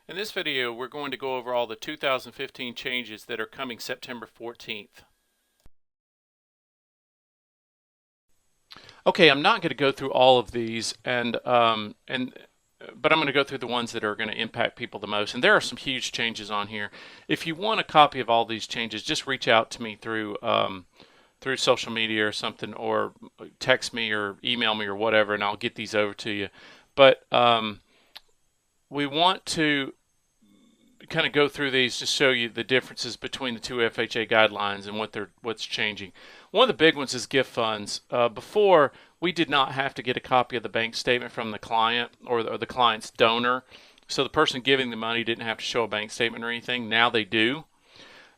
In this video, we're going to go over all the 2015 changes that are coming September 14th. Okay, I'm not going to go through all of these, but I'm going to go through the ones that are going to impact people the most. And there are some huge changes on here. If you want a copy of all these changes, just reach out to me through social media or something, or text me or email me or whatever, and I'll get these over to you. But we want to kind of go through these to show you the differences between the two FHA guidelines and what's changing. One of the big ones is gift funds. Before, we did not have to get a copy of the bank statement from the client or the client's donor, so the person giving the money didn't have to show a bank statement or anything. Now they do.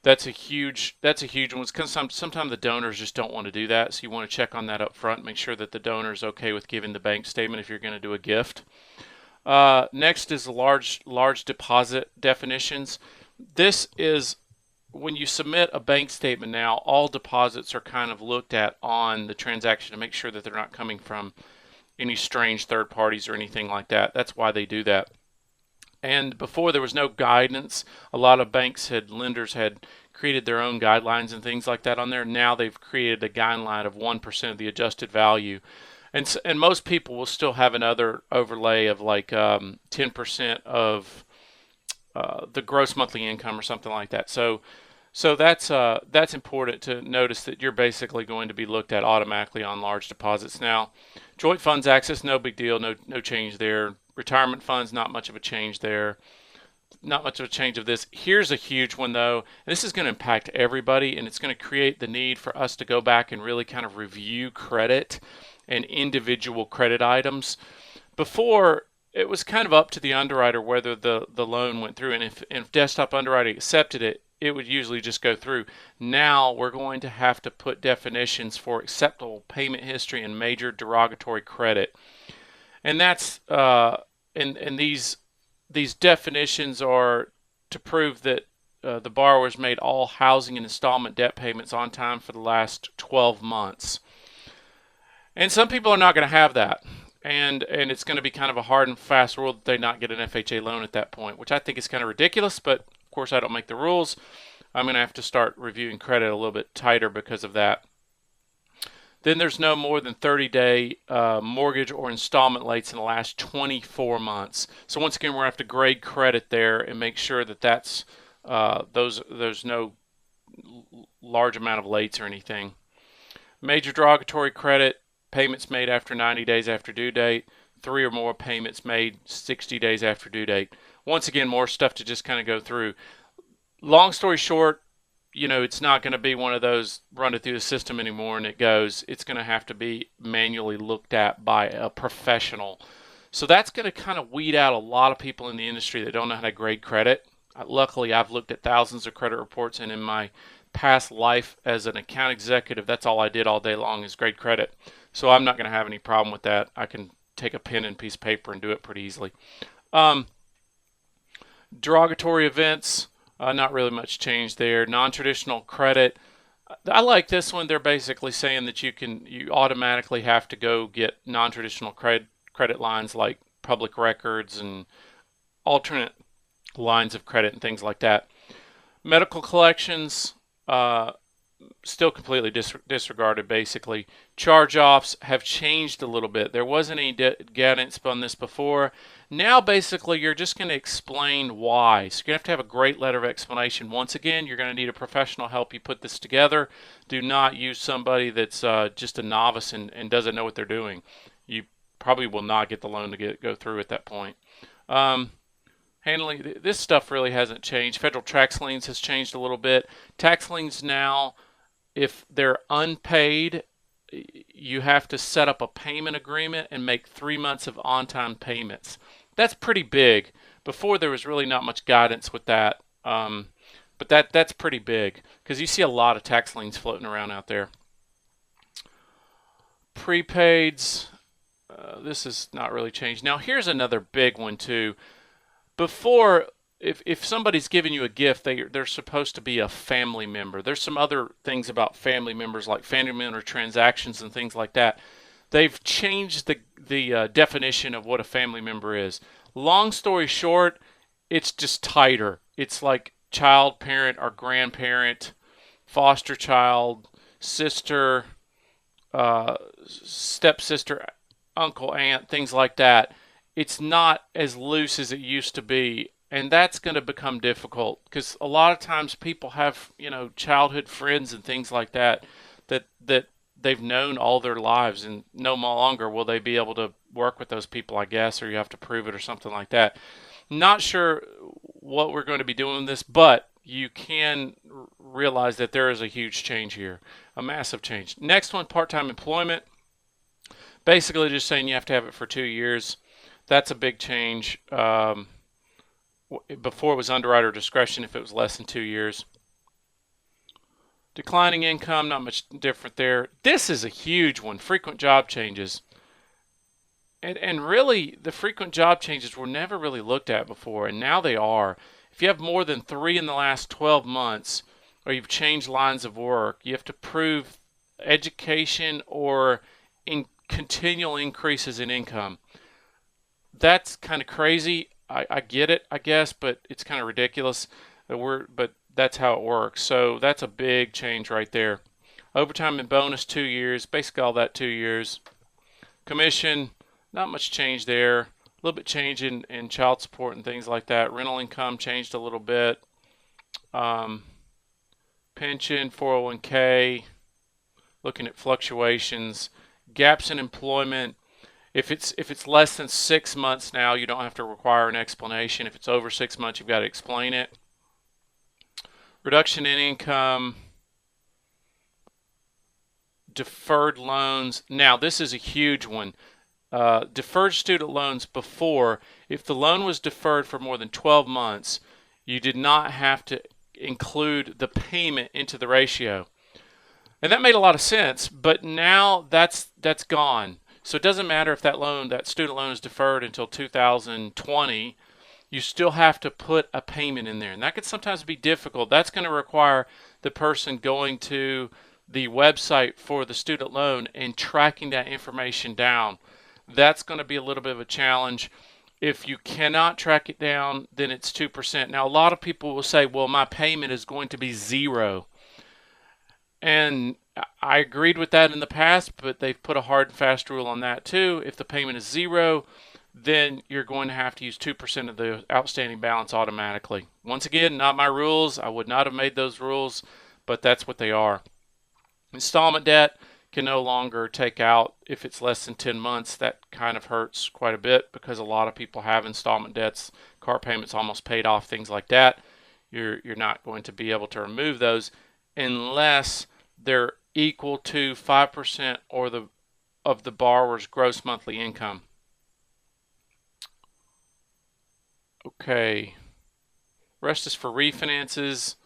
That's a huge one, because sometimes the donors just don't want to do that, so you want to check on that up front, make sure that the donor is okay with giving the bank statement if you're going to do a gift. Next is large deposit definitions. This is when you submit a bank statement now, all deposits are kind of looked at on the transaction to make sure that they're not coming from any strange third parties or anything like that. That's why they do that. And before, there was no guidance. A lot of lenders had created their own guidelines and things like that on there. Now they've created a guideline of 1% of the adjusted value. And most people will still have another overlay of like 10% of the gross monthly income or something like that. So that's important to notice, that you're basically going to be looked at automatically on large deposits now. Joint funds access, no big deal, no change there. Retirement funds, not much of a change there. Not much of a change of this. Here's a huge one though. This is going to impact everybody, and it's going to create the need for us to go back and really kind of review credit and individual credit items. Before, it was kind of up to the underwriter whether the loan went through, and if desktop underwriting accepted it, it would usually just go through. Now we're going to have to put definitions for acceptable payment history and major derogatory credit, and that's and these definitions are to prove that the borrower's made all housing and installment debt payments on time for the last 12 months. And some people are not going to have that. And it's going to be kind of a hard and fast rule that they not get an FHA loan at that point, which I think is kind of ridiculous, but of course I don't make the rules. I'm going to have to start reviewing credit a little bit tighter because of that. Then there's no more than 30-day mortgage or installment lates in the last 24 months. So once again, we're going to have to grade credit there and make sure that there's no large amount of lates or anything. Major derogatory credit, payments made after 90 days after due date, 3 or more payments made 60 days after due date. Once again, more stuff to just kind of go through. Long story short, it's not going to be one of those run it through the system anymore and it goes. It's going to have to be manually looked at by a professional. So that's going to kind of weed out a lot of people in the industry that don't know how to grade credit. Luckily, I've looked at thousands of credit reports, and in my past life as an account executive, that's all I did all day long is grade credit. So I'm not going to have any problem with that. I can take a pen and piece of paper and do it pretty easily. Derogatory events, not really much change there. Non-traditional credit, I like this one. They're basically saying that you automatically have to go get non-traditional credit lines like public records and alternate lines of credit and things like that. Medical collections, still completely disregarded basically. Charge-offs have changed a little bit. There wasn't any guidance on this before. Now basically you're just going to explain why. So you're going to have a great letter of explanation. Once again, you're going to need a professional help you put this together. Do not use somebody that's just a novice and doesn't know what they're doing. You probably will not get the loan to go through at that point. Handling this stuff really hasn't changed. Federal tax liens has changed a little bit. Tax liens now, if they're unpaid, you have to set up a payment agreement and make 3 months of on-time payments. That's pretty big. Before, there was really not much guidance with that, but that's pretty big because you see a lot of tax liens floating around out there. Prepaids, this is not really changed. Now here's another big one too. Before, if somebody's giving you a gift, they're supposed to be a family member. There's some other things about family members, like family member transactions and things like that. They've changed the definition of what a family member is. Long story short, it's just tighter. It's like child, parent, or grandparent, foster child, sister, uh, stepsister, uncle, aunt, things like that. It's not as loose as it used to be. And that's going to become difficult because a lot of times people have, childhood friends and things like that that they've known all their lives, and no longer will they be able to work with those people, I guess, or you have to prove it or something like that. Not sure what we're going to be doing with this, but you can realize that there is a huge change here, a massive change. Next one, part-time employment. Basically just saying you have to have it for 2 years. That's a big change. Before it was underwriter discretion if it was less than 2 years. Declining income, not much different there. This is a huge one, frequent job changes. And really, the frequent job changes were never really looked at before, and now they are. If you have more than 3 in the last 12 months, or you've changed lines of work, you have to prove education or continual increases in income. That's kind of crazy. I get it, I guess, but it's kind of ridiculous. But that's how it works. So that's a big change right there. Overtime and bonus, 2 years. Basically all that 2 years. Commission, not much change there. A little bit change in child support and things like that. Rental income changed a little bit. Pension, 401k, looking at fluctuations. Gaps in employment. If it's less than 6 months now, you don't have to require an explanation. If it's over 6 months, you've got to explain it. Reduction in income. Deferred loans. Now, this is a huge one. Deferred student loans before, if the loan was deferred for more than 12 months, you did not have to include the payment into the ratio. And that made a lot of sense, but now that's gone. So it doesn't matter if that student loan is deferred until 2020, you still have to put a payment in there. And that can sometimes be difficult. That's going to require the person going to the website for the student loan and tracking that information down. That's going to be a little bit of a challenge. If you cannot track it down, then it's 2%. Now, a lot of people will say, well, my payment is going to be 0. And I agreed with that in the past, but they've put a hard and fast rule on that too. If the payment is 0, then you're going to have to use 2% of the outstanding balance automatically. Once again, not my rules. I would not have made those rules, but that's what they are. Installment debt can no longer take out if it's less than 10 months. That kind of hurts quite a bit because a lot of people have installment debts, car payments almost paid off, things like that. You're not going to be able to remove those unless they're equal to 5% of the borrower's gross monthly income. Okay. Rest is for refinances.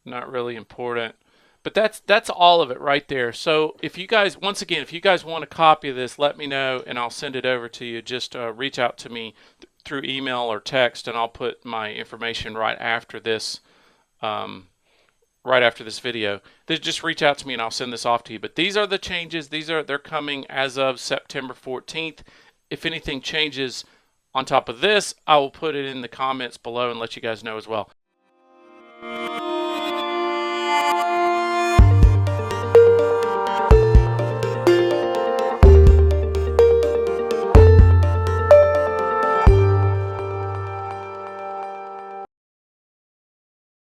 Not really important. But that's all of it right there. So if you guys, once again, if you guys want a copy of this, let me know and I'll send it over to you. Just reach out to me through email or text, and I'll put my information right after this video. Just reach out to me and I'll send this off to you. But these are the changes. They're coming as of September 14th. If anything changes on top of this, I will put it in the comments below and let you guys know as well.